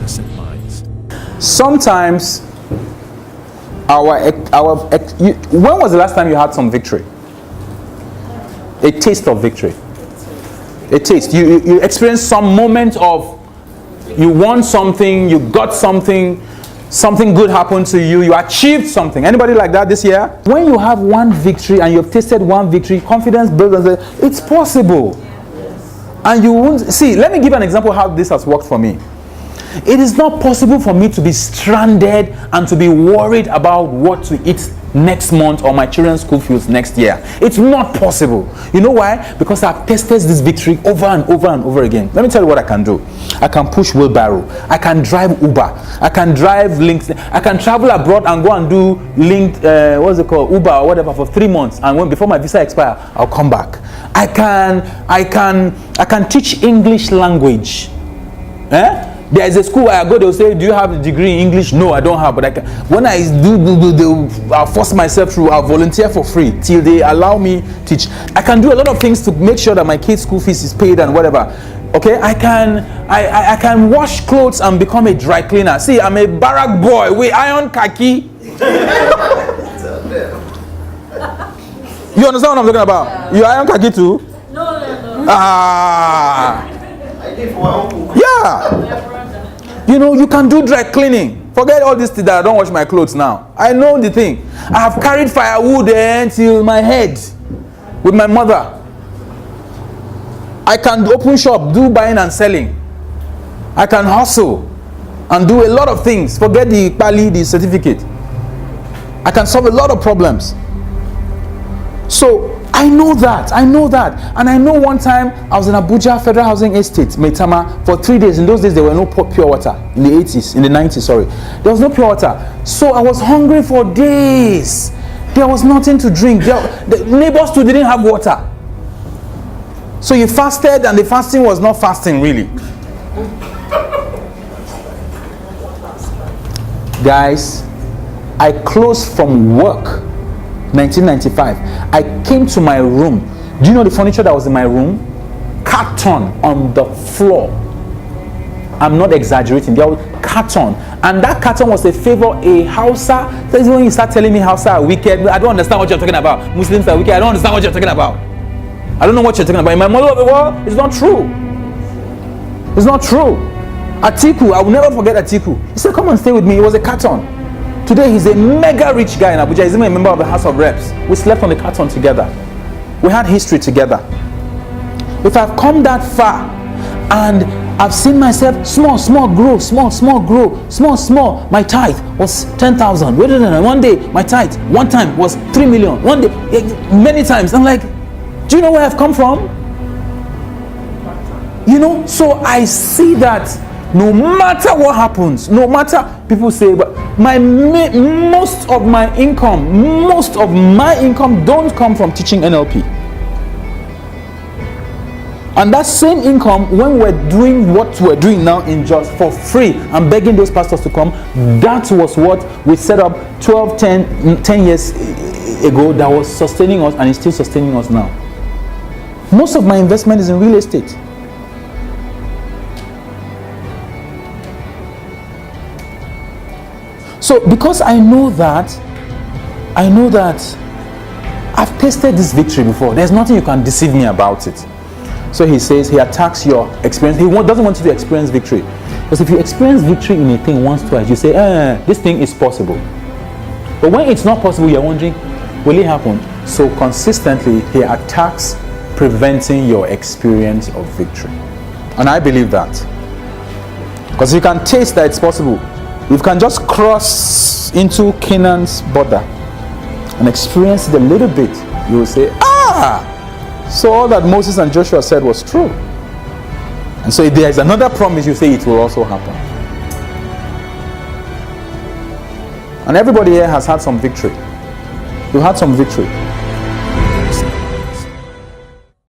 innocent minds. Sometimes when was the last time you had some victory? A taste of victory. A taste. You experienced some moment of, you won something, you got something, something good happened to you, you achieved something. Anybody like that this year? When you have one victory and you've tasted one victory, confidence builds and says, it's possible. And you won't see. Let me give an example how this has worked for me. It is not possible for me to be stranded and to be worried about what to eat next month or my children's school fees next year. It's not possible. You know why? Because I've tested this victory over and over and over again. Let me tell you what I can do. I can push wheelbarrow. I can drive Uber. I can drive Links. I can travel abroad and go and do Uber or whatever for 3 months. And before my visa expires, I'll come back. I can teach English language. There is a school where I go, they'll say, do you have a degree in English? No, I don't have, but I can. When I I'll force myself through, I'll volunteer for free till they allow me teach. I can do a lot of things to make sure that my kids' school fees is paid and whatever. Okay, I can wash clothes and become a dry cleaner. See, I'm a barrack boy. We iron khaki. You understand what I'm talking about? You iron khaki too? No. Yeah. You know, you can do dry cleaning. Forget all this thing that I don't wash my clothes now. I know the thing. I have carried firewood until my head with my mother. I can open shop, do buying and selling. I can hustle and do a lot of things. Forget the Pali, the certificate. I can solve a lot of problems. So I know that. And I know one time I was in Abuja Federal Housing Estate, Maitama, for 3 days. In those days, there were no pure water. In the 90s, sorry. There was no pure water. So I was hungry for days. There was nothing to drink. The neighbors too didn't have water. So you fasted, and the fasting was not fasting, really. Guys, I closed from work 1995. I came to my room. Do you know the furniture that was in my room? Carton on the floor. I'm not exaggerating. There was carton, and that carton was a favor a Hausa. That's when you start telling me Hausa are wicked. I don't understand what you're talking about. Muslims are wicked. I don't understand what you're talking about. I don't know what you're talking about. In my model of the world, it's not true. It's not true. Atiku, I will never forget Atiku. He said, come and stay with me. It was a carton. Today he's a mega rich guy in Abuja. He's even a member of the House of Reps. We slept on the carton together. We had history together. If I've come that far and I've seen myself small grow, small grow, small. My tithe was 10,000. One day my tithe one time was 3 million. One day, many times. I'm like, do you know where I've come from? You know, so I see that no matter what happens, no matter people say, but most of my income don't come from teaching NLP. And that same income, when we're doing what we're doing now in Just for free and begging those pastors to come, that was what we set up 10 years ago that was sustaining us, and is still sustaining us now. Most of my investment is in real estate. So because I know that I've tasted this victory before, there's nothing you can deceive me about it. So he says he attacks your experience. He doesn't want you to experience victory. Because if you experience victory in a thing once, twice, you say, this thing is possible. But when it's not possible, you're wondering, will it happen? So consistently, he attacks preventing your experience of victory. And I believe that. Because you can taste that it's possible. You can just cross into Canaan's border and experience it a little bit. You will say, so all that Moses and Joshua said was true. And so if there is another promise, you say it will also happen. And everybody here has had some victory. You had some victory.